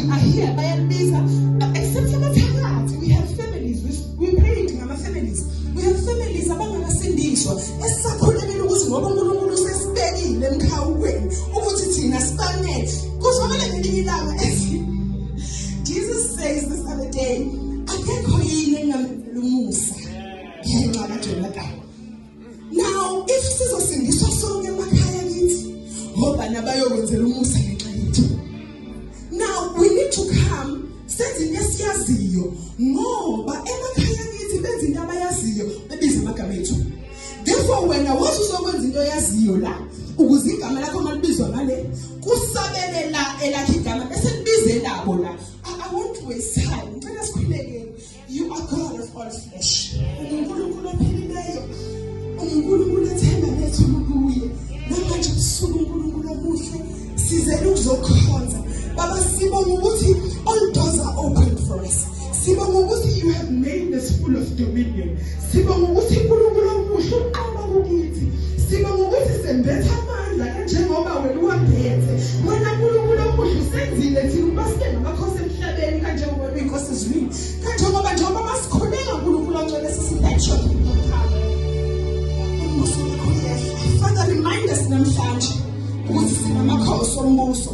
we are here bayalibiza except amathakathi. We have families, we pray ngama families. We have families abangasindiswa esisakhulekela ukuthi ngoba uNkulunkulu usesibekile emkhawulweni ukuthi thina sifanele kuzwakala ngelinye ilanga ethi Jesus says this other day, akekho yini engamenzela umusa ngenxa kaJonathan. Now if sizosindiswa sonke emakhaya kithi ngoba nabayokwenzela umusa ngenxa yethu. Now we need to come senze into esiyaziyo ngoba emakhaya kithi benza into abayaziyo bebiza amagama ethu. Therefore wena wathi uzokwenza into oyaziyo la ukuze igama lakho malibizwa ngale kusabele la elakhe igama bese libize labo la. I want to waste time. Ngicela sikhuleke. You are God of all flesh. uNkulunkulu ophilileyo. uNkulunkulu ethemba lethu kuye. Namanje usuku uNkulunkulu omuhle sizele ukuzokhonza. Baba sibonga ukuthi all doors are open for us. Sibonga ukuthi you have made us full of dominion. Sibonga ukuthi uNkulunkulu omuhle uqaba kukithi. Sibonga ukuthi sembetha amandla kanjengoba wena uwaphethe. Wena uNkulunkulu omuhle usenzile thina ubasike ngamakhosi emhlabeni kanjengoba uyinkosi ezwini. Kanjengoba njengoba masikhuleka uNkulunkulu ongcwele sisibetshwa ngomkhaya. Father, remind us namhlanje ukuthi sinamakhosi ombuso.